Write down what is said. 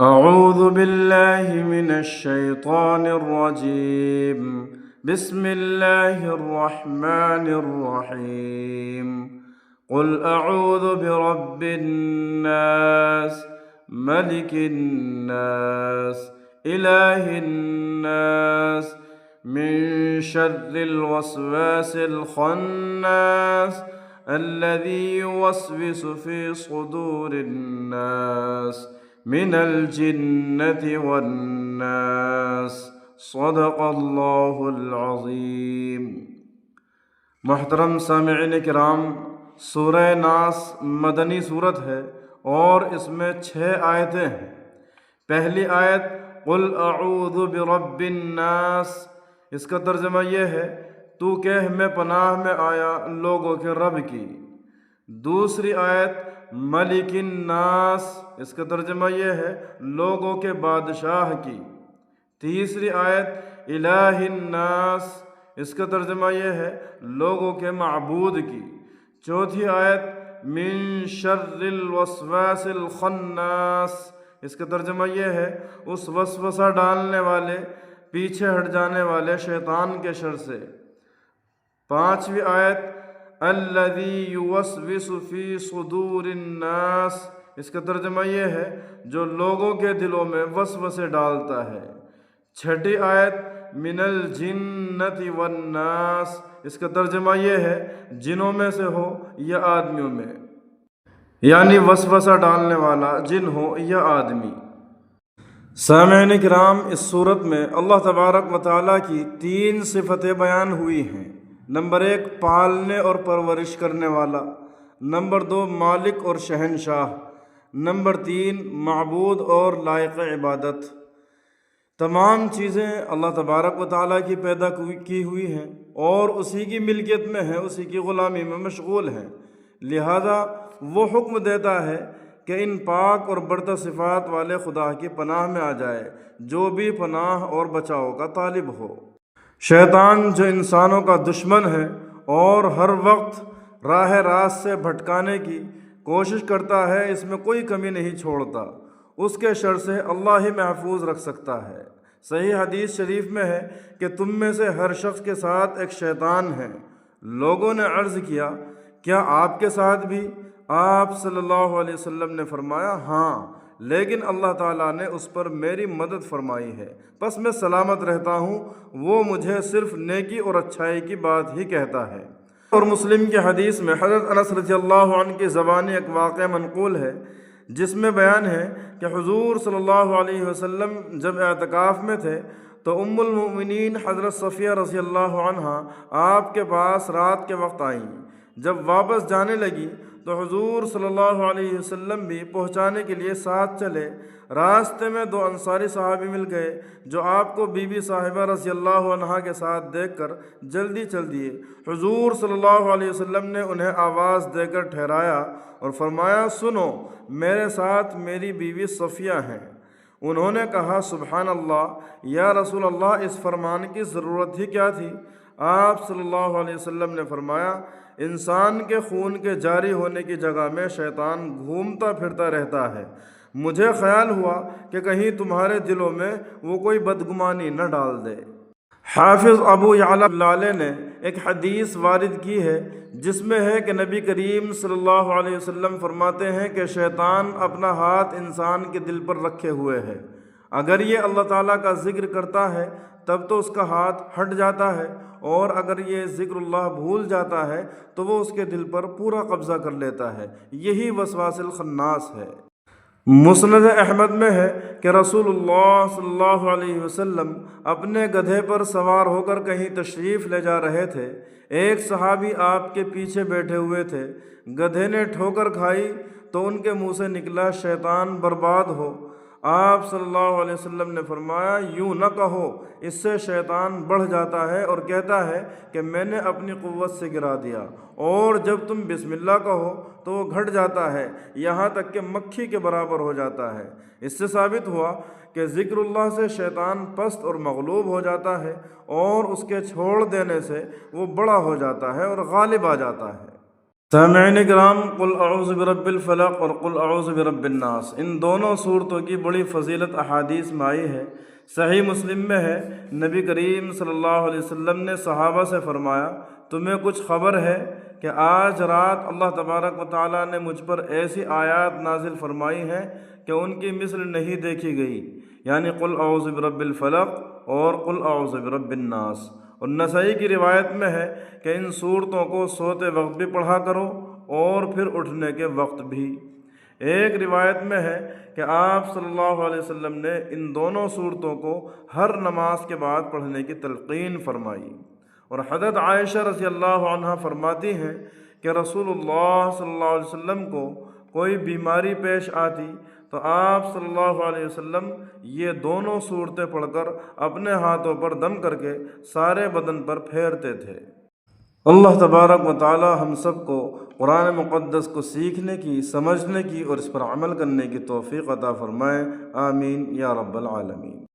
أعوذ بالله من الشيطان الرجيم. بسم الله الرحمن الرحيم. قل أعوذ برب الناس ملك الناس إله الناس من شر الوسواس الخناس الذي يوسوس في صدور الناس من الجنة والناس. صدق اللہ العظیم. محترم سامعین کرام، سورہ ناس مدنی صورت ہے اور اس میں 6 آیتیں ہیں. پہلی آیت قل اعوذ برب الناس، اس کا ترجمہ یہ ہے تو کہہ میں پناہ میں آیا لوگوں کے رب کی. دوسری آیت ملک الناس، اس کا ترجمہ یہ ہے لوگوں کے بادشاہ کی. تیسری آیت الہ الناس، اس کا ترجمہ یہ ہے لوگوں کے معبود کی. چوتھی آیت من شر الوسواس الخناس، اس کا ترجمہ یہ ہے اس وسوسہ ڈالنے والے، پیچھے ہٹ جانے والے شیطان کے شر سے. پانچویں آیت الذی یوسوس فی صدور الناس، اس کا ترجمہ یہ ہے جو لوگوں کے دلوں میں وسوسے ڈالتا ہے. چھٹی آیت من الجنۃ والناس، اس کا ترجمہ یہ ہے جنوں میں سے ہو یا آدمیوں میں، یعنی وسوسہ ڈالنے والا جن ہو یا آدمی. سامعین کرام، اس صورت میں اللہ تبارک و تعالیٰ کی 3 صفتیں بیان ہوئی ہیں. نمبر 1 پالنے اور پرورش کرنے والا، نمبر 2 مالک اور شہنشاہ، نمبر 3 معبود اور لائق عبادت. تمام چیزیں اللہ تبارک و تعالیٰ کی پیدا کی ہوئی ہیں اور اسی کی ملکیت میں ہیں، اسی کی غلامی میں مشغول ہیں. لہذا وہ حکم دیتا ہے کہ ان پاک اور برتر صفات والے خدا کی پناہ میں آ جائے جو بھی پناہ اور بچاؤ کا طالب ہو. شیطان جو انسانوں کا دشمن ہے اور ہر وقت راہ راست سے بھٹکانے کی کوشش کرتا ہے، اس میں کوئی کمی نہیں چھوڑتا. اس کے شر سے اللہ ہی محفوظ رکھ سکتا ہے. صحیح حدیث شریف میں ہے کہ تم میں سے ہر شخص کے ساتھ ایک شیطان ہے. لوگوں نے عرض کیا کیا آپ کے ساتھ بھی؟ آپ صلی اللہ علیہ وسلم نے فرمایا ہاں، لیکن اللہ تعالیٰ نے اس پر میری مدد فرمائی ہے، بس میں سلامت رہتا ہوں. وہ مجھے صرف نیکی اور اچھائی کی بات ہی کہتا ہے. اور مسلم کی حدیث میں حضرت انس رضی اللہ عنہ کی زبانی ایک واقعہ منقول ہے جس میں بیان ہے کہ حضور صلی اللہ علیہ وسلم جب اعتکاف میں تھے تو ام المؤمنین حضرت صفیہ رضی اللہ عنہا آپ کے پاس رات کے وقت آئیں. جب واپس جانے لگی تو حضور صلی اللہ علیہ وسلم بھی پہنچانے کے لیے ساتھ چلے. راستے میں 2 انصاری صحابی مل گئے جو آپ کو بی بی صاحبہ رضی اللہ عنہا کے ساتھ دیکھ کر جلدی چل دیے. حضور صلی اللہ علیہ وسلم نے انہیں آواز دے کر ٹھہرایا اور فرمایا سنو، میرے ساتھ میری بیوی صفیہ ہیں. انہوں نے کہا سبحان اللہ یا رسول اللہ، اس فرمان کی ضرورت ہی کیا تھی؟ آپ صلی اللہ علیہ وسلم نے فرمایا انسان کے خون کے جاری ہونے کی جگہ میں شیطان گھومتا پھرتا رہتا ہے. مجھے خیال ہوا کہ کہیں تمہارے دلوں میں وہ کوئی بدگمانی نہ ڈال دے. حافظ ابو یعلا علیہ نے ایک حدیث وارد کی ہے جس میں ہے کہ نبی کریم صلی اللہ علیہ وسلم فرماتے ہیں کہ شیطان اپنا ہاتھ انسان کے دل پر رکھے ہوئے ہے. اگر یہ اللہ تعالیٰ کا ذکر کرتا ہے تب تو اس کا ہاتھ ہٹ جاتا ہے، اور اگر یہ ذکر اللہ بھول جاتا ہے تو وہ اس کے دل پر پورا قبضہ کر لیتا ہے. یہی وسواس الخناس ہے. مسند احمد میں ہے کہ رسول اللہ صلی اللہ علیہ وسلم اپنے گدھے پر سوار ہو کر کہیں تشریف لے جا رہے تھے. ایک صحابی آپ کے پیچھے بیٹھے ہوئے تھے. گدھے نے ٹھوکر کھائی تو ان کے منہ سے نکلا شیطان برباد ہو. آپ صلی اللہ علیہ وسلم نے فرمایا یوں نہ کہو، اس سے شیطان بڑھ جاتا ہے اور کہتا ہے کہ میں نے اپنی قوت سے گرا دیا، اور جب تم بسم اللہ کہو تو وہ گھٹ جاتا ہے یہاں تک کہ مکھی کے برابر ہو جاتا ہے. اس سے ثابت ہوا کہ ذکر اللہ سے شیطان پست اور مغلوب ہو جاتا ہے اور اس کے چھوڑ دینے سے وہ بڑا ہو جاتا ہے اور غالب آ جاتا ہے. سامعین کرام، قل اعوذ برب الفلق اور قل اعوذ برب الناس، ان دونوں صورتوں کی بڑی فضیلت احادیث میں آئی ہے۔ صحیح مسلم میں ہے، نبی کریم صلی اللہ علیہ وسلم نے صحابہ سے فرمایا، تمہیں کچھ خبر ہے کہ آج رات اللہ تبارک و تعالیٰ نے مجھ پر ایسی آیات نازل فرمائی ہیں کہ ان کی مثل نہیں دیکھی گئی، یعنی قل اعوذ برب الفلق اور قل اعوذ برب الناس۔ اور نسائی کی روایت میں ہے کہ ان صورتوں کو سوتے وقت بھی پڑھا کرو اور پھر اٹھنے کے وقت بھی۔ ایک روایت میں ہے کہ آپ صلی اللہ علیہ وسلم نے ان دونوں صورتوں کو ہر نماز کے بعد پڑھنے کی تلقین فرمائی۔ اور حضرت عائشہ رضی اللہ عنہا فرماتی ہیں کہ رسول اللہ صلی اللہ علیہ وسلم کو کوئی بیماری پیش آتی تو آپ صلی اللہ علیہ وسلم یہ دونوں صورتیں پڑھ کر اپنے ہاتھوں پر دم کر کے سارے بدن پر پھیرتے تھے۔ اللہ تبارک و تعالی ہم سب کو قرآن مقدس کو سیکھنے کی، سمجھنے کی اور اس پر عمل کرنے کی توفیق عطا فرمائے، آمین یا رب العالمین۔